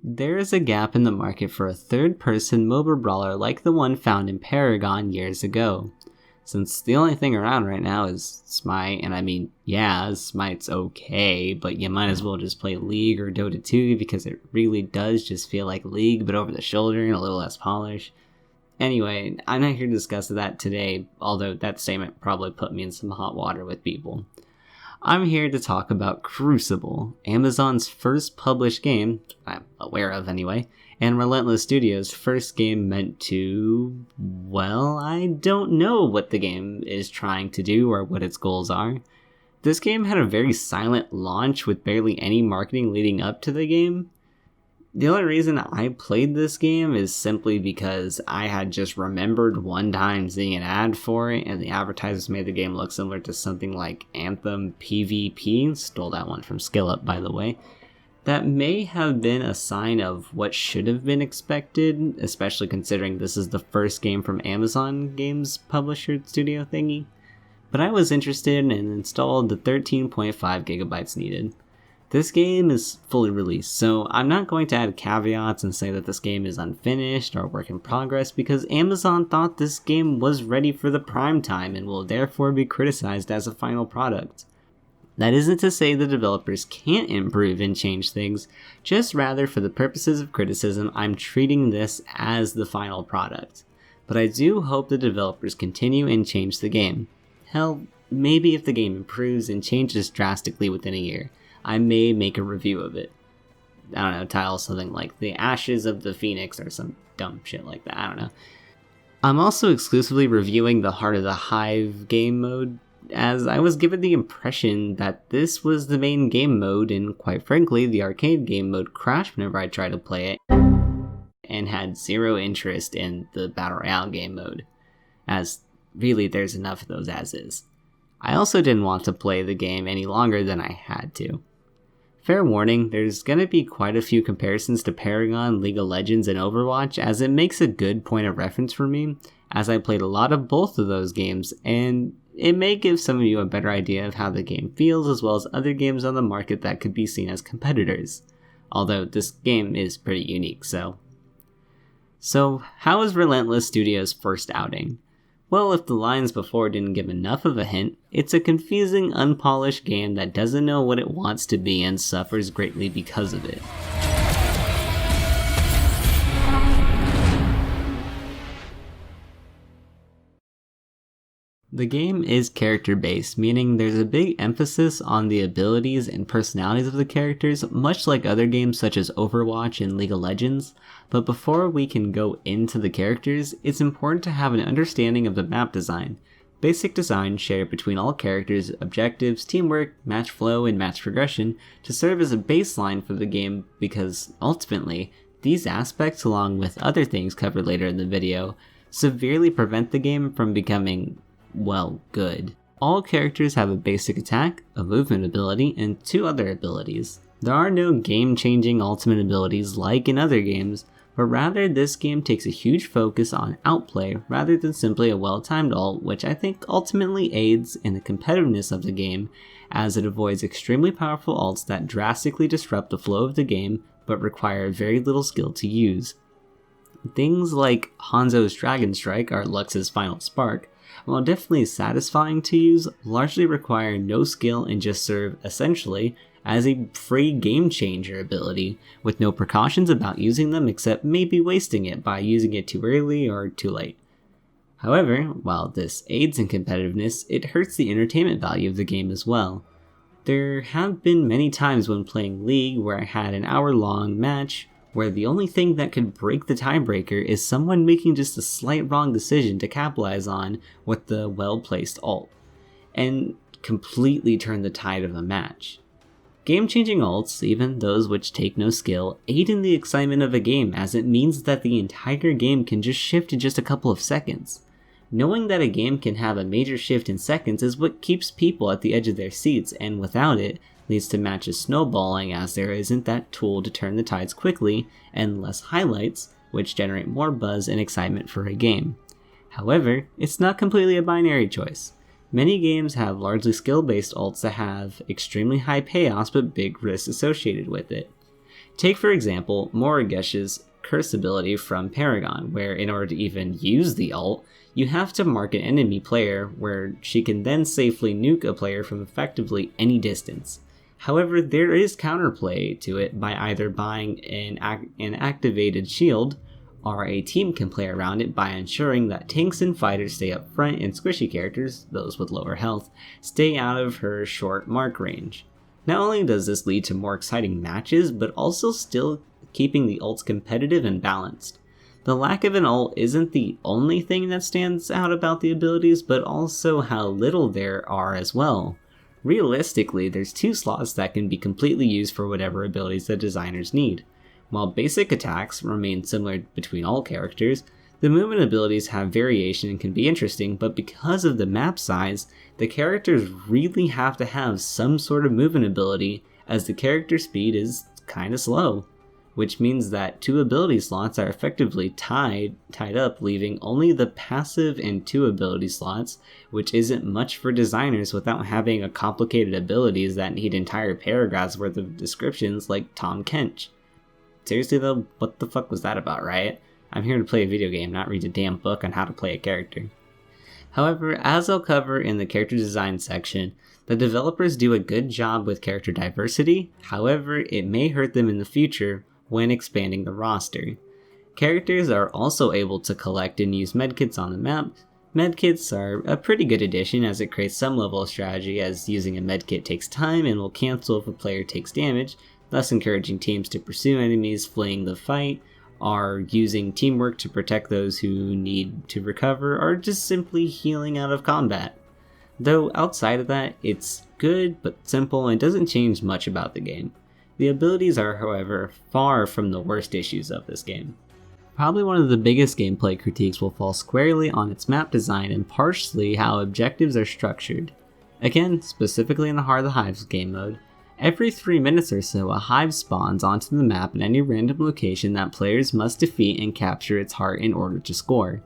There is a gap in the market for a third-person MOBA brawler like the one found in Paragon years ago. Since the only thing around right now is Smite, and I mean, yeah, Smite's okay, but you might as well just play League or Dota 2 because it really does just feel like League, but over the shoulder and a little less polished. Anyway, I'm not here to discuss that today, although that statement probably put me in some hot water with people. I'm here to talk about Crucible, Amazon's first published game, I'm aware of anyway, and Relentless Studios' first game meant to, well, I don't know what the game is trying to do or what its goals are. This game had a very silent launch with barely any marketing leading up to the game. The only reason I played this game is simply because I had just remembered one time seeing an ad for it, and the advertisers made the game look similar to something like Anthem PvP, stole that one from SkillUp by the way. That may have been a sign of what should have been expected, especially considering this is the first game from Amazon Games publisher studio thingy. But I was interested and installed the 13.5 gigabytes needed. This game is fully released, so I'm not going to add caveats and say that this game is unfinished or work in progress because Amazon thought this game was ready for the prime time and will therefore be criticized as a final product. That isn't to say the developers can't improve and change things, just rather for the purposes of criticism, I'm treating this as the final product. But I do hope the developers continue and change the game. Hell, maybe if the game improves and changes drastically within a year, I may make a review of it. I don't know, title something like The Ashes of the Phoenix or some dumb shit like that, I don't know. I'm also exclusively reviewing the Heart of the Hive game mode, as I was given the impression that this was the main game mode, and quite frankly, the arcade game mode crashed whenever I tried to play it, and had zero interest in the Battle Royale game mode, as really there's enough of those as is. I also didn't want to play the game any longer than I had to. Fair warning, there's gonna be quite a few comparisons to Paragon, League of Legends, and Overwatch, as it makes a good point of reference for me, as I played a lot of both of those games, and it may give some of you a better idea of how the game feels, as well as other games on the market that could be seen as competitors. Although this game is pretty unique, So how was Relentless Studios' first outing? Well, if the lines before didn't give enough of a hint, it's a confusing, unpolished game that doesn't know what it wants to be and suffers greatly because of it. The game is character-based, meaning there's a big emphasis on the abilities and personalities of the characters, much like other games such as Overwatch and League of Legends. But before we can go into the characters, it's important to have an understanding of the map design. Basic design shared between all characters, objectives, teamwork, match flow, and match progression to serve as a baseline for the game because, ultimately, these aspects, along with other things covered later in the video, severely prevent the game from becoming, well, good. All characters have a basic attack, a movement ability, and 2 other abilities. There are no game-changing ultimate abilities like in other games, but rather this game takes a huge focus on outplay rather than simply a well-timed ult, which I think ultimately aids in the competitiveness of the game, as it avoids extremely powerful ults that drastically disrupt the flow of the game but require very little skill to use. Things like Hanzo's Dragon Strike, or Lux's Final Spark, while definitely satisfying to use, largely require no skill and just serve, essentially, as a free game changer ability, with no precautions about using them except maybe wasting it by using it too early or too late. However, while this aids in competitiveness, it hurts the entertainment value of the game as well. There have been many times when playing League where I had an hour-long match where the only thing that could break the tiebreaker is someone making just a slight wrong decision to capitalize on with the well-placed ult, and completely turn the tide of a match. Game-changing ults, even those which take no skill, aid in the excitement of a game as it means that the entire game can just shift in just a couple of seconds. Knowing that a game can have a major shift in seconds is what keeps people at the edge of their seats, and without it, leads to matches snowballing as there isn't that tool to turn the tides quickly, and less highlights, which generate more buzz and excitement for a game. However, it's not completely a binary choice. Many games have largely skill-based ults that have extremely high payoffs but big risks associated with it. Take for example Moragesh's curse ability from Paragon, where in order to even use the ult, you have to mark an enemy player where she can then safely nuke a player from effectively any distance. However, there is counterplay to it by either buying an activated shield, or a team can play around it by ensuring that tanks and fighters stay up front and squishy characters, those with lower health, stay out of her short mark range. Not only does this lead to more exciting matches, but also still keeping the ults competitive and balanced. The lack of an ult isn't the only thing that stands out about the abilities, but also how little there are as well. Realistically, there's 2 slots that can be completely used for whatever abilities the designers need. While basic attacks remain similar between all characters, the movement abilities have variation and can be interesting, but because of the map size, the characters really have to have some sort of movement ability, as the character speed is kinda slow, which means that 2 ability slots are effectively tied up, leaving only the passive and 2 ability slots, which isn't much for designers without having a complicated abilities that need entire paragraphs worth of descriptions like Tom Kench. Seriously though, what the fuck was that about, right? I'm here to play a video game, not read a damn book on how to play a character. However, as I'll cover in the character design section, the developers do a good job with character diversity. However, it may hurt them in the future when expanding the roster. Characters are also able to collect and use medkits on the map. Medkits are a pretty good addition, as it creates some level of strategy, as using a medkit takes time and will cancel if a player takes damage, thus encouraging teams to pursue enemies fleeing the fight, are using teamwork to protect those who need to recover, or just simply healing out of combat. Though outside of that, it's good but simple and doesn't change much about the game. The abilities are, however, far from the worst issues of this game. Probably one of the biggest gameplay critiques will fall squarely on its map design and partially how objectives are structured. Again, specifically in the Heart of the Hives game mode, every 3 minutes or so a hive spawns onto the map in any random location that players must defeat and capture its heart in order to score.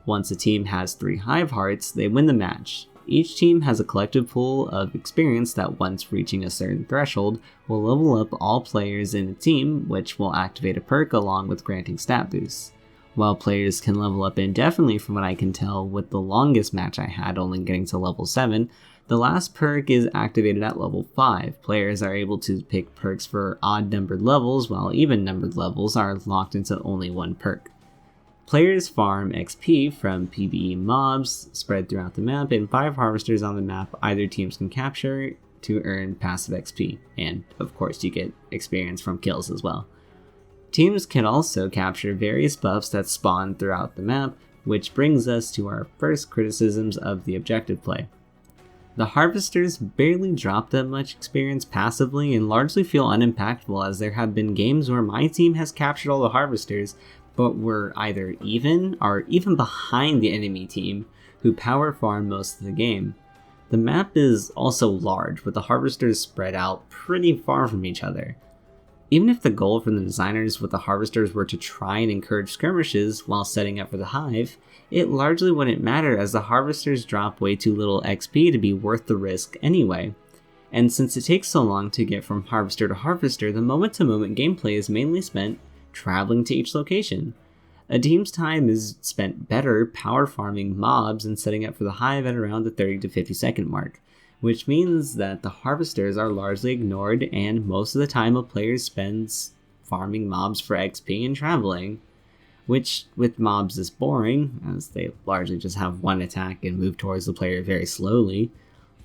Once a team has 3 hive hearts, they win the match. Each team has a collective pool of experience that, once reaching a certain threshold, will level up all players in the team, which will activate a perk along with granting stat boosts. While players can level up indefinitely from what I can tell, with the longest match I had only getting to level 7, the last perk is activated at level 5. Players are able to pick perks for odd-numbered levels, while even-numbered levels are locked into only 1 perk. Players farm XP from PvE mobs spread throughout the map, and 5 harvesters on the map either teams can capture to earn passive XP, and of course you get experience from kills as well. Teams can also capture various buffs that spawn throughout the map, which brings us to our first criticisms of the objective play. The harvesters barely drop that much experience passively and largely feel unimpactful, as there have been games where my team has captured all the harvesters, but were either even or even behind the enemy team, who power farm most of the game. The map is also large, with the harvesters spread out pretty far from each other. Even if the goal from the designers with the harvesters were to try and encourage skirmishes while setting up for the hive, it largely wouldn't matter, as the harvesters drop way too little XP to be worth the risk anyway. And since it takes so long to get from harvester to harvester, the moment-to-moment gameplay is mainly spent traveling to each location. A team's time is spent better power farming mobs and setting up for the hive at around the 30 to 50 second mark, which means that the harvesters are largely ignored, and most of the time a player spends farming mobs for XP and traveling, which with mobs is boring, as they largely just have 1 attack and move towards the player very slowly,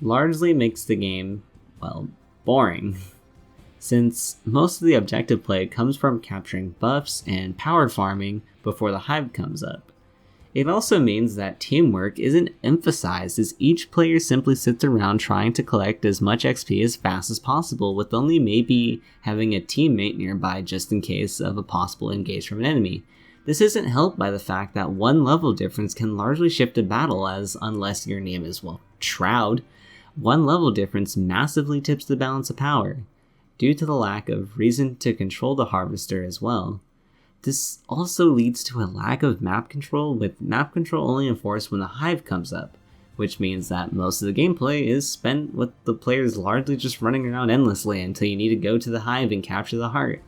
largely makes the game, well, boring. Since most of the objective play comes from capturing buffs and power farming before the hive comes up. It also means that teamwork isn't emphasized, as each player simply sits around trying to collect as much XP as fast as possible, with only maybe having a teammate nearby just in case of a possible engage from an enemy. This isn't helped by the fact that 1 level difference can largely shift a battle, as unless your name is, well, Shroud, 1 level difference massively tips the balance of power, due to the lack of reason to control the harvester as well. This also leads to a lack of map control, with map control only enforced when the hive comes up, which means that most of the gameplay is spent with the players largely just running around endlessly until you need to go to the hive and capture the heart.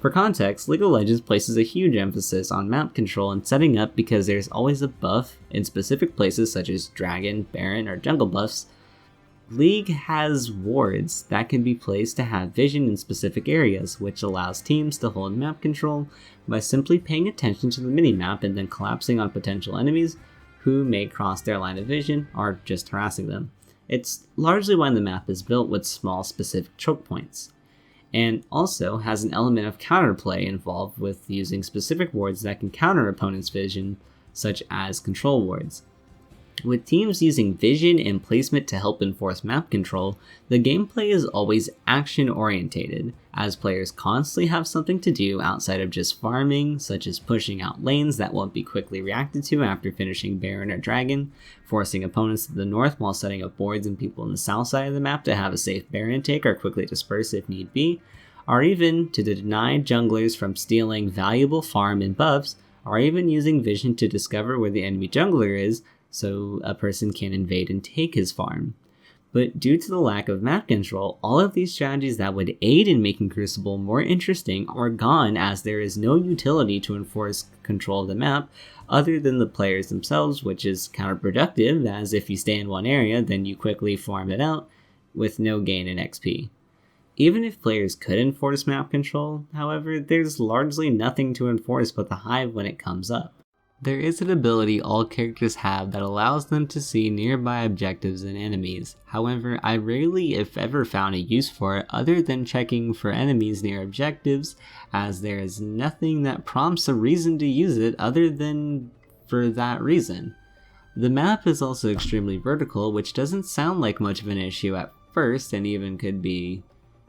For context, League of Legends places a huge emphasis on map control and setting up because there's always a buff in specific places such as Dragon, Baron, or Jungle buffs. League has wards that can be placed to have vision in specific areas, which allows teams to hold map control by simply paying attention to the minimap and then collapsing on potential enemies who may cross their line of vision or just harassing them. It's largely why the map is built with small specific choke points, and also has an element of counterplay involved with using specific wards that can counter opponents' vision, such as control wards. With teams using vision and placement to help enforce map control, the gameplay is always action-orientated, as players constantly have something to do outside of just farming, such as pushing out lanes that won't be quickly reacted to after finishing Baron or Dragon, forcing opponents to the north while setting up boards and people on the south side of the map to have a safe Baron take or quickly disperse if need be, or even to deny junglers from stealing valuable farm and buffs, or even using vision to discover where the enemy jungler is, so a person can invade and take his farm. But due to the lack of map control, all of these strategies that would aid in making Crucible more interesting are gone, as there is no utility to enforce control of the map other than the players themselves, which is counterproductive, as if you stay in one area, then you quickly farm it out with no gain in XP. Even if players could enforce map control, however, there's largely nothing to enforce but the hive when it comes up. There is an ability all characters have that allows them to see nearby objectives and enemies. However, I rarely, if ever, found a use for it other than checking for enemies near objectives, as there is nothing that prompts a reason to use it other than for that reason. The map is also extremely vertical, which doesn't sound like much of an issue at first, and even could be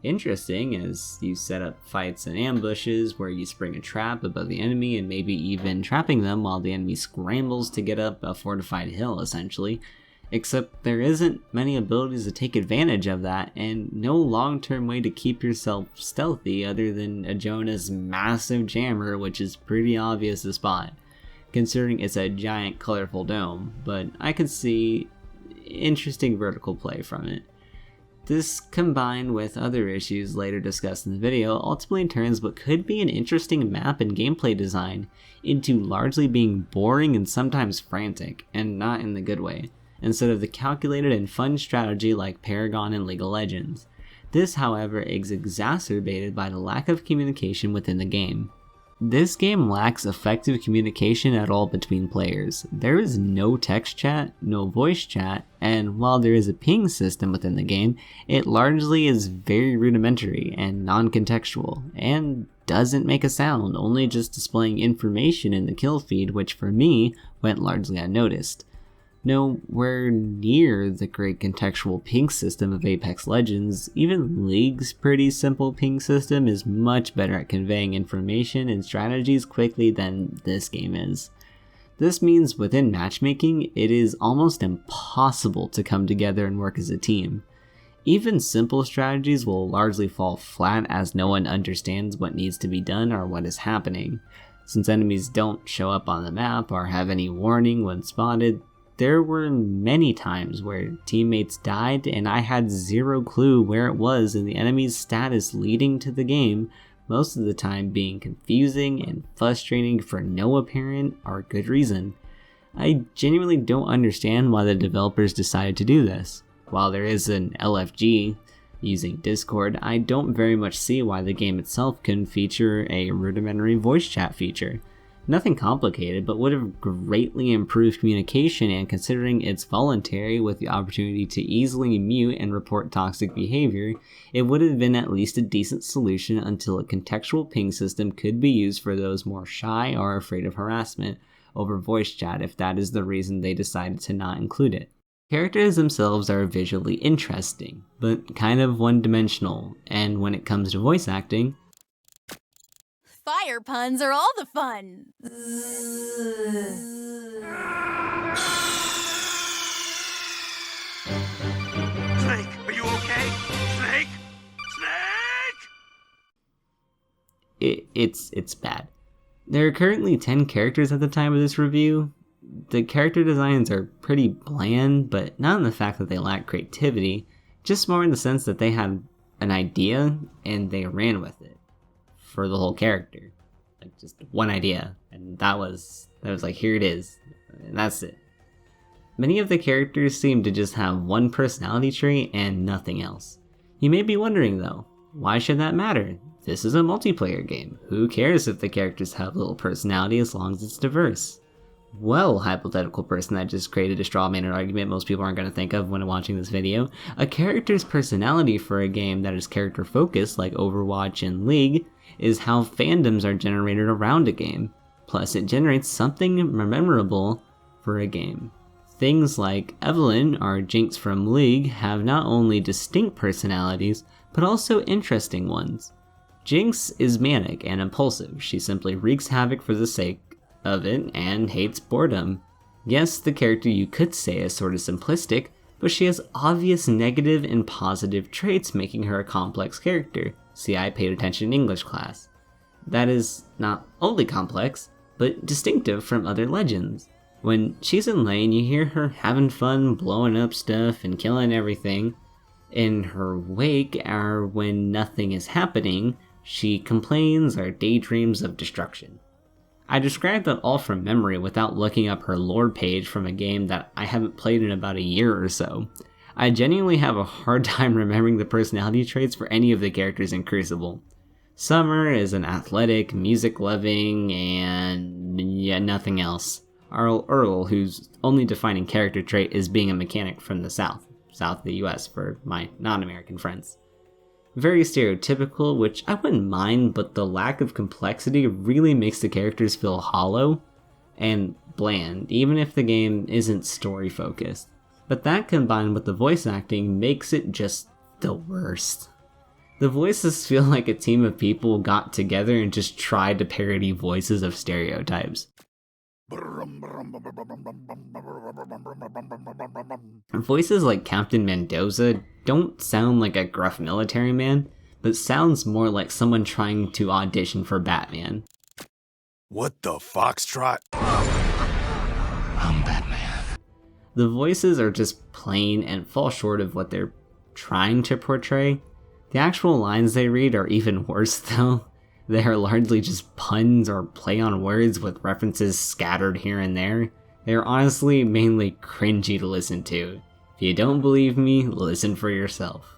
interesting as you set up fights and ambushes where you spring a trap above the enemy and maybe even trapping them while the enemy scrambles to get up a fortified hill, essentially. Except there isn't many abilities to take advantage of that, and no long-term way to keep yourself stealthy other than a Jonah's massive jammer, which is pretty obvious to spot, considering it's a giant colorful dome, but I could see interesting vertical play from it. This, combined with other issues later discussed in the video, ultimately turns what could be an interesting map and gameplay design into largely being boring and sometimes frantic, and not in the good way, instead of the calculated and fun strategy like Paragon and League of Legends. This, however, is exacerbated by the lack of communication within the game. This game lacks effective communication at all between players. There is no text chat, no voice chat, and while there is a ping system within the game, it largely is very rudimentary and non-contextual, and doesn't make a sound, only just displaying information in the kill feed, which for me went largely unnoticed. Nowhere near the great contextual ping system of Apex Legends. Even League's pretty simple ping system is much better at conveying information and strategies quickly than this game is. This means within matchmaking, it is almost impossible to come together and work as a team. Even simple strategies will largely fall flat as no one understands what needs to be done or what is happening. Since enemies don't show up on the map or have any warning when spotted, there were many times where teammates died and I had zero clue where it was in the enemy's status leading to the game, most of the time being confusing and frustrating for no apparent or good reason. I genuinely don't understand why the developers decided to do this. While there is an LFG using Discord, I don't very much see why the game itself couldn't feature a rudimentary voice chat feature. Nothing complicated, but would have greatly improved communication, and considering it's voluntary with the opportunity to easily mute and report toxic behavior, it would have been at least a decent solution until a contextual ping system could be used for those more shy or afraid of harassment over voice chat if that is the reason they decided to not include it. Characters themselves are visually interesting, but kind of one-dimensional, and when it comes to voice acting, fire puns are all the fun. Snake, are you okay? Snake? Snake? It's bad. There are currently 10 characters at the time of this review. The character designs are pretty bland, but not in the fact that they lack creativity, just more in the sense that they had an idea and they ran with it. for the whole character. Like, just one idea, and that was like, here it is, and that's it. Many of the characters seem to just have one personality trait and nothing else. You may be wondering though, why should that matter? This is a multiplayer game. Who cares if the characters have little personality as long as it's diverse? Well, hypothetical person that just created a straw man argument most people aren't going to think of when watching this video, a character's personality for a game that is character focused like Overwatch and League is how fandoms are generated around a game. Plus, it generates something memorable for a game. Things like Evelyn, or Jinx from League, have not only distinct personalities, but also interesting ones. Jinx is manic and impulsive. She simply wreaks havoc for the sake of it and hates boredom. Yes, the character you could say is sort of simplistic, but she has obvious negative and positive traits making her a complex character. See, I paid attention in English class. That is not only complex, but distinctive from other legends. When she's in lane, you hear her having fun, blowing up stuff and killing everything. In her wake, or when nothing is happening, she complains or daydreams of destruction. I described that all from memory without looking up her lore page from a game that I haven't played in about a year or so. I genuinely have a hard time remembering the personality traits for any of the characters in Crucible. Summer is an athletic, music-loving, and nothing else. Earl, whose only defining character trait is being a mechanic from the south of the US for my non-American friends. Very stereotypical, which I wouldn't mind, but the lack of complexity really makes the characters feel hollow and bland, even if the game isn't story-focused. But that combined with the voice acting makes it just the worst. The voices feel like a team of people got together and just tried to parody voices of stereotypes. Voices like Captain Mendoza don't sound like a gruff military man, but sounds more like someone trying to audition for Batman. What the foxtrot? I'm Batman. The voices are just plain and fall short of what they're trying to portray. The actual lines they read are even worse though. They are largely just puns or play on words with references scattered here and there. They are honestly mainly cringy to listen to. If you don't believe me, listen for yourself.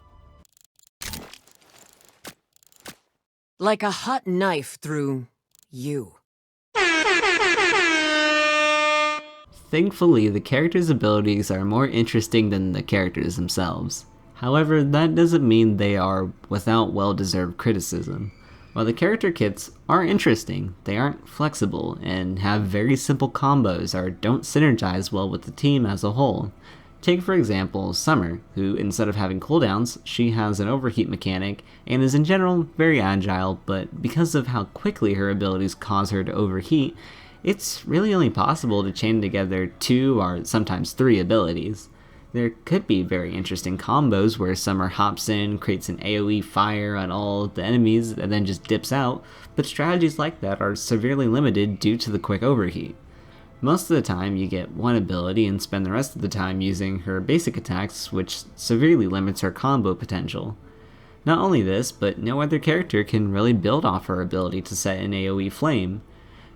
Like a hot knife through you. Thankfully, the characters' abilities are more interesting than the characters themselves. However, that doesn't mean they are without well-deserved criticism. While the character kits are interesting, they aren't flexible and have very simple combos or don't synergize well with the team as a whole. Take for example Summer, who instead of having cooldowns, she has an overheat mechanic and is in general very agile, but because of how quickly her abilities cause her to overheat, it's really only possible to chain together 2 or sometimes 3 abilities. There could be very interesting combos where Summer hops in, creates an AoE fire on all the enemies, and then just dips out, but strategies like that are severely limited due to the quick overheat. Most of the time you get one ability and spend the rest of the time using her basic attacks, which severely limits her combo potential. Not only this, but no other character can really build off her ability to set an AoE flame.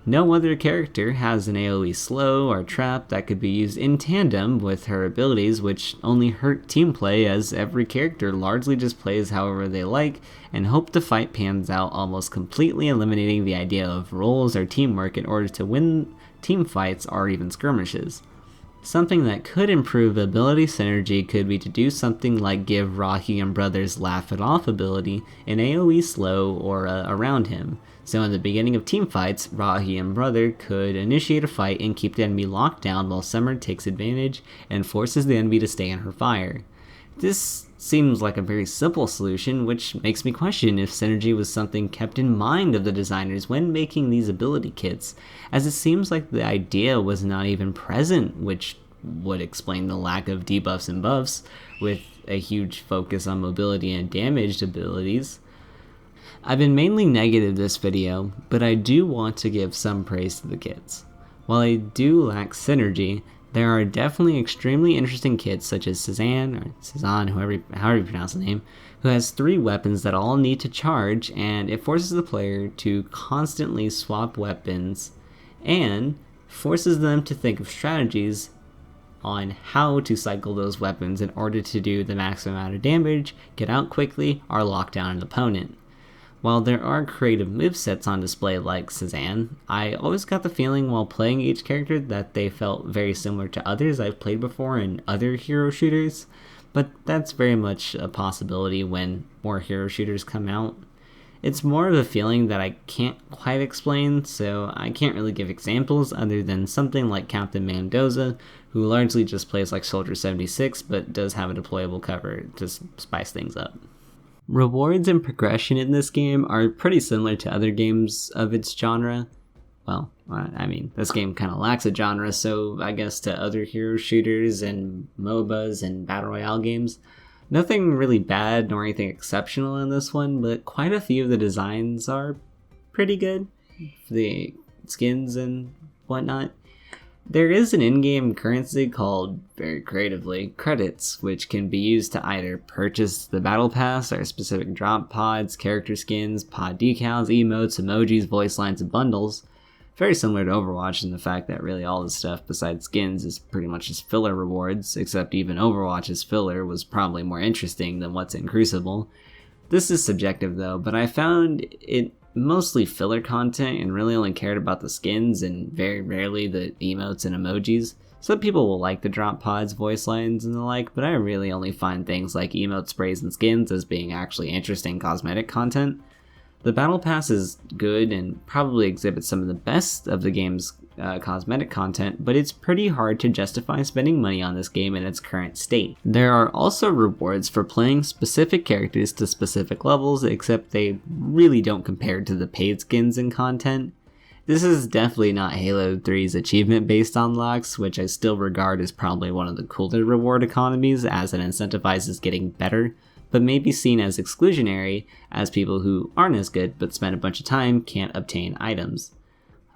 No other character has an AoE slow or trap that could be used in tandem with her abilities, which only hurt team play as every character largely just plays however they like and hope the fight pans out, almost completely eliminating the idea of roles or teamwork in order to win team fights or even skirmishes. Something that could improve ability synergy could be to do something like give Rocky and Brothers' Laugh It Off ability an AoE slow aura around him. So in the beginning of team fights, Rahi and Brother could initiate a fight and keep the enemy locked down while Summer takes advantage and forces the enemy to stay in her fire. This seems like a very simple solution, which makes me question if synergy was something kept in mind of the designers when making these ability kits, as it seems like the idea was not even present, which would explain the lack of debuffs and buffs, with a huge focus on mobility and damaged abilities. I've been mainly negative this video, but I do want to give some praise to the kits. While they do lack synergy, There are definitely extremely interesting kits such as Cezanne, or Cezanne, however you pronounce the name, who has 3 weapons that all need to charge, and it forces the player to constantly swap weapons and forces them to think of strategies on how to cycle those weapons in order to do the maximum amount of damage, get out quickly, or lock down an opponent. While there are creative movesets on display like Cezanne, I always got the feeling while playing each character that they felt very similar to others I've played before in other hero shooters, but that's very much a possibility when more hero shooters come out. It's more of a feeling that I can't quite explain, so I can't really give examples other than something like Captain Mendoza, who largely just plays like Soldier 76 but does have a deployable cover to spice things up. Rewards and progression in this game are pretty similar to other games of its genre. Well, I mean, this game kind of lacks a genre, so I guess to other hero shooters and MOBAs and Battle Royale games, nothing really bad nor anything exceptional in this one, but quite a few of the designs are pretty good. The skins and whatnot. There is an in-game currency called, very creatively, credits, which can be used to either purchase the battle pass or specific drop pods, character skins, pod decals, emotes, emojis, voice lines, and bundles. Very similar to Overwatch in the fact that really all the stuff besides skins is pretty much just filler rewards, except even Overwatch's filler was probably more interesting than what's in Crucible. This is subjective though, but I found it mostly filler content and really only cared about the skins and very rarely the emotes and emojis. Some people will like the drop pods, voice lines, and the like, but I really only find things like emote sprays and skins as being actually interesting cosmetic content. The battle pass is good and probably exhibits some of the best of the game's cosmetic content, but it's pretty hard to justify spending money on this game in its current state. There are also rewards for playing specific characters to specific levels, except they really don't compare to the paid skins and content. This is definitely not Halo 3's achievement-based unlocks, which I still regard as probably one of the cooler reward economies as it incentivizes getting better, but may be seen as exclusionary as people who aren't as good but spend a bunch of time can't obtain items.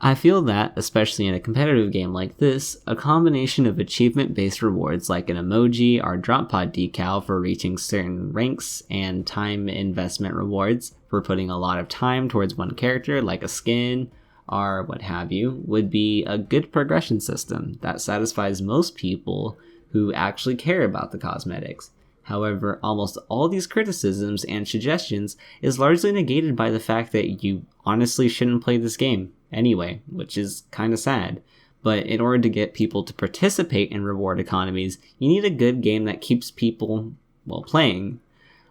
I feel that, especially in a competitive game like this, a combination of achievement-based rewards like an emoji or drop pod decal for reaching certain ranks and time investment rewards for putting a lot of time towards one character like a skin or what have you would be a good progression system that satisfies most people who actually care about the cosmetics. However, almost all these criticisms and suggestions is largely negated by the fact that you honestly shouldn't play this game anyway, which is kinda sad. But in order to get people to participate in reward economies, you need a good game that keeps people, well, playing.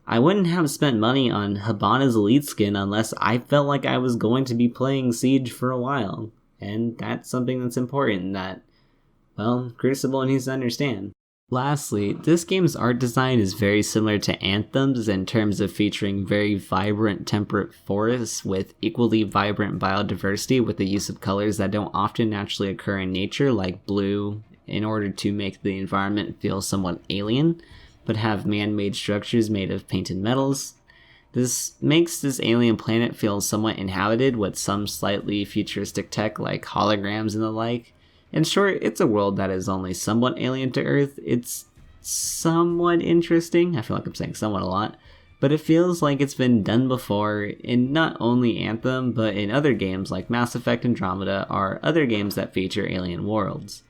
I wouldn't have spent money on Hibana's Elite skin unless I felt like I was going to be playing Siege for a while. And that's something that's important that, well, Crucible needs to understand. Lastly, this game's art design is very similar to Anthem's in terms of featuring very vibrant temperate forests with equally vibrant biodiversity with the use of colors that don't often naturally occur in nature, like blue, in order to make the environment feel somewhat alien, but have man-made structures made of painted metals. This makes this alien planet feel somewhat inhabited with some slightly futuristic tech like holograms and the like. In short, it's a world that is only somewhat alien to Earth. It's somewhat interesting. I feel like I'm saying somewhat a lot. But it feels like it's been done before in not only Anthem, but in other games like Mass Effect Andromeda or other games that feature alien worlds.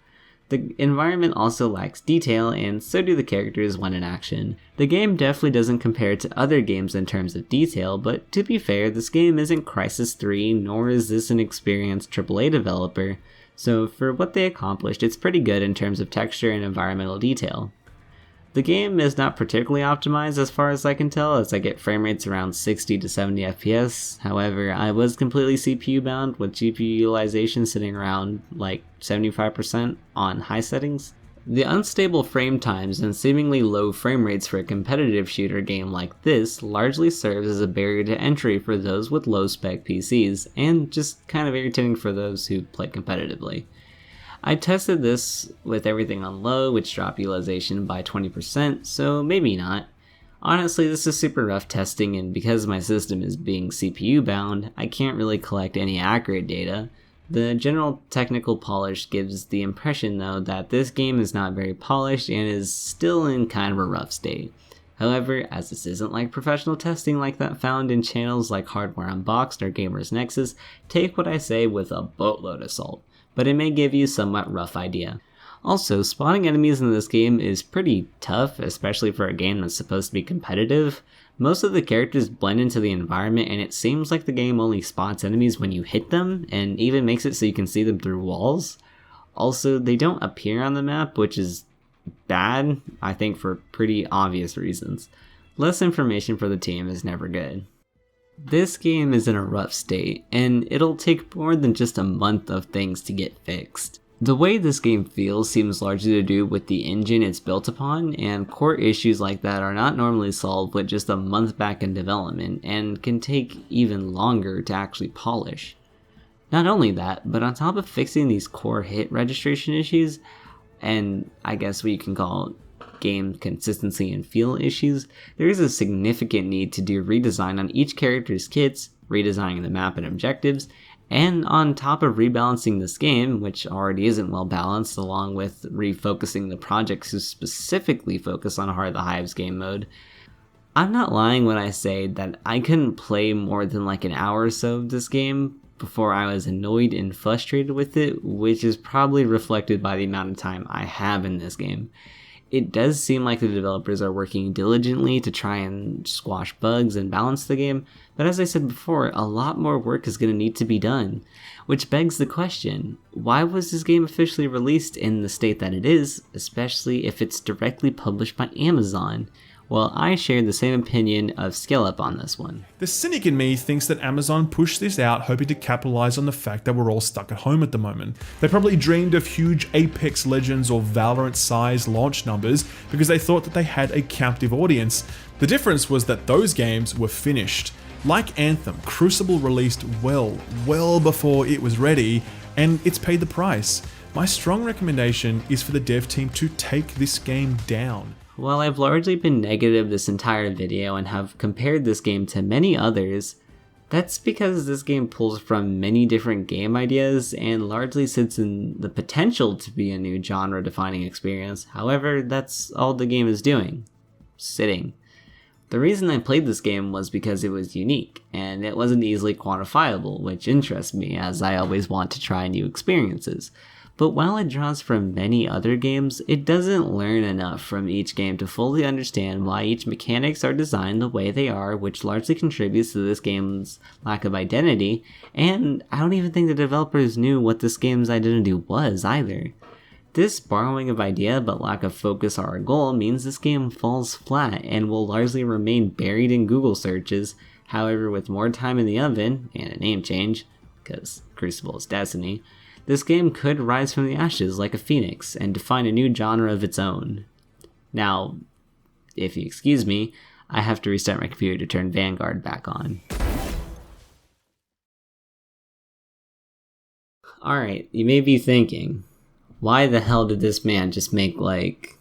The environment also lacks detail, and so do the characters when in action. The game definitely doesn't compare to other games in terms of detail, but to be fair, this game isn't Crysis 3, nor is this an experienced AAA developer. So for what they accomplished, it's pretty good in terms of texture and environmental detail. The game is not particularly optimized as far as I can tell, as I get frame rates around 60 to 70 FPS. However, I was completely CPU bound with GPU utilization sitting around like 75% on high settings. The unstable frame times and seemingly low frame rates for a competitive shooter game like this largely serves as a barrier to entry for those with low spec PCs, and just kind of irritating for those who play competitively. I tested this with everything on low, which dropped utilization by 20%, so maybe not. Honestly, this is super rough testing, and because my system is being CPU bound, I can't really collect any accurate data, The general technical polish gives the impression, though, that this game is not very polished and is still in kind of a rough state. However, as this isn't like professional testing like that found in channels like Hardware Unboxed or Gamers Nexus, take what I say with a boatload of salt, but it may give you a somewhat rough idea. Also, spawning enemies in this game is pretty tough, especially for a game that's supposed to be competitive. Most of the characters blend into the environment, and it seems like the game only spots enemies when you hit them, and even makes it so you can see them through walls. Also, they don't appear on the map, which is bad, I think, for pretty obvious reasons. Less information for the team is never good. This game is in a rough state, and it'll take more than just a month of things to get fixed. The way this game feels seems largely to do with the engine it's built upon, and core issues like that are not normally solved with just a month back in development, and can take even longer to actually polish. Not only that, but on top of fixing these core hit registration issues, and I guess what you can call game consistency and feel issues, there is a significant need to do redesign on each character's kits, redesigning the map and objectives, and on top of rebalancing this game, which already isn't well balanced, along with refocusing the projects to specifically focus on Heart of the Hive's game mode. I'm not lying when I say that I couldn't play more than like an hour or so of this game before I was annoyed and frustrated with it, which is probably reflected by the amount of time I have in this game. It does seem like the developers are working diligently to try and squash bugs and balance the game, but as I said before, a lot more work is going to need to be done. Which begs the question, why was this game officially released in the state that it is, especially if it's directly published by Amazon? Well, I share the same opinion of Scale Up on this one. The cynic in me thinks that Amazon pushed this out hoping to capitalize on the fact that we're all stuck at home at the moment. They probably dreamed of huge Apex Legends or Valorant-sized launch numbers because they thought that they had a captive audience. The difference was that those games were finished. Like Anthem, Crucible released well before it was ready, and it's paid the price. My strong recommendation is for the dev team to take this game down. While I've largely been negative this entire video and have compared this game to many others, that's because this game pulls from many different game ideas and largely sits in the potential to be a new genre-defining experience. However, that's all the game is doing. Sitting. The reason I played this game was because it was unique, and it wasn't easily quantifiable, which interests me as I always want to try new experiences. But while it draws from many other games, it doesn't learn enough from each game to fully understand why each mechanics are designed the way they are, which largely contributes to this game's lack of identity, and I don't even think the developers knew what this game's identity was either. This borrowing of idea but lack of focus on our goal means this game falls flat and will largely remain buried in Google searches. However, with more time in the oven, and a name change, because Crucible is Destiny, this game could rise from the ashes like a phoenix and define a new genre of its own. Now, if you excuse me, I have to restart my computer to turn Vanguard back on. Alright, you may be thinking, why the hell did this man just make like,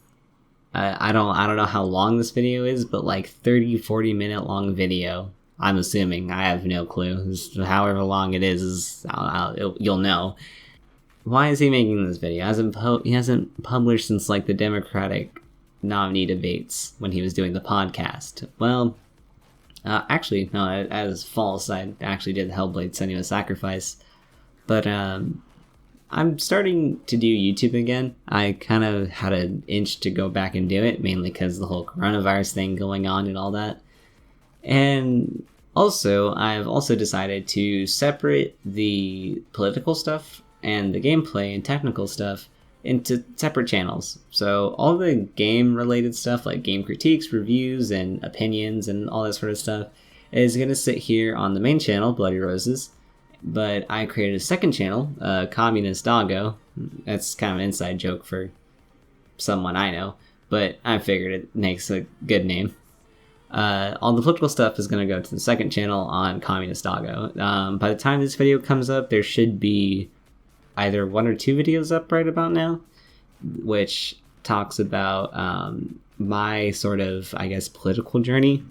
I don't know how long this video is, but like 30-40 minute long video. I'm assuming, I have no clue. However long it is you'll know. Why is he making this video? He hasn't published since like the Democratic nominee debates when he was doing the podcast. Well, actually, no, that is false. I actually did Hellblade Senua's Sacrifice. But I'm starting to do YouTube again. I kind of had an itch to go back and do it, mainly because the whole coronavirus thing going on and all that. And also, I've also decided to separate the political stuff and the gameplay and technical stuff into separate channels. So all the game related stuff like game critiques, reviews, and opinions and all that sort of stuff is going to sit here on the main channel, Bloody Roses. But I created a second channel, Communist Doggo. That's kind of an inside joke for someone I know, but I figured it makes a good name. All the political stuff is going to go to the second channel on Communist Doggo. By the time this video comes up, there should be either 1 or 2 videos up right about now, which talks about my sort of, I guess, political journey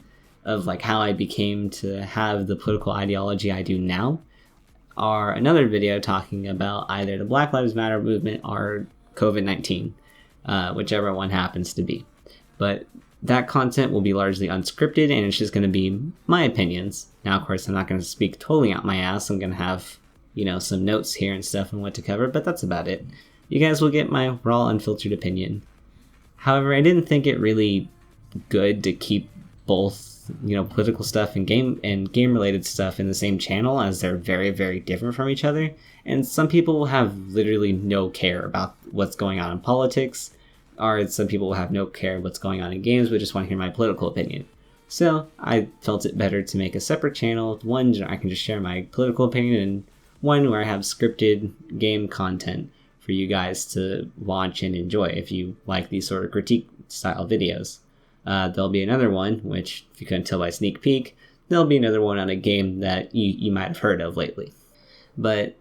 of like how I became to have the political ideology I do now. are another video talking about either the Black Lives Matter movement or COVID-19, whichever one happens to be. But that content will be largely unscripted, and it's just going to be my opinions. Now, of course, I'm not going to speak totally out my ass. I'm going to have, some notes here and stuff on what to cover, but that's about it. You guys will get my raw, unfiltered opinion. However, I didn't think it really good to keep both, political stuff and game-related stuff in the same channel, as they're very, very different from each other. And some people will have literally no care about what's going on in politics, or some people will have no care what's going on in games, but just want to hear my political opinion. So I felt it better to make a separate channel, one where I can just share my political opinion, and one where I have scripted game content for you guys to watch and enjoy if you like these sort of critique style videos. There'll be another one, which if you couldn't tell by sneak peek, there'll be another one on a game that you might have heard of lately. But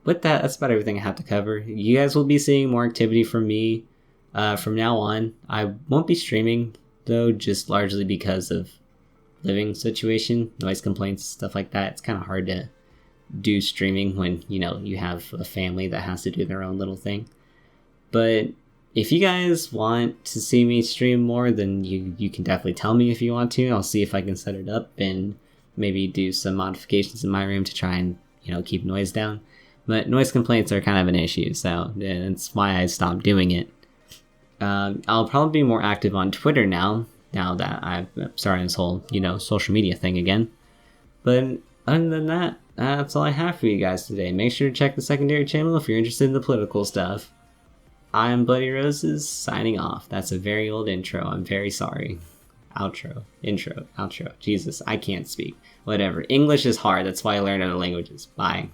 with that, that's about everything I have to cover. You guys will be seeing more activity from me from now on. I won't be streaming, though, just largely because of living situation, noise complaints, stuff like that. It's kind of hard to do streaming when, you have a family that has to do their own little thing. But if you guys want to see me stream more, then you can definitely tell me if you want to. I'll see if I can set it up and maybe do some modifications in my room to try and, keep noise down. But noise complaints are kind of an issue, so that's why I stopped doing it. I'll probably be more active on Twitter now that I've started this whole, social media thing again. But other than that, that's all I have for you guys today. Make sure to check the secondary channel if you're interested in the political stuff. I'm Bloody Roses, signing off. That's a very old intro. I'm very sorry. Outro. Intro. Outro. Jesus, I can't speak. Whatever. English is hard. That's why I learned other languages. Bye.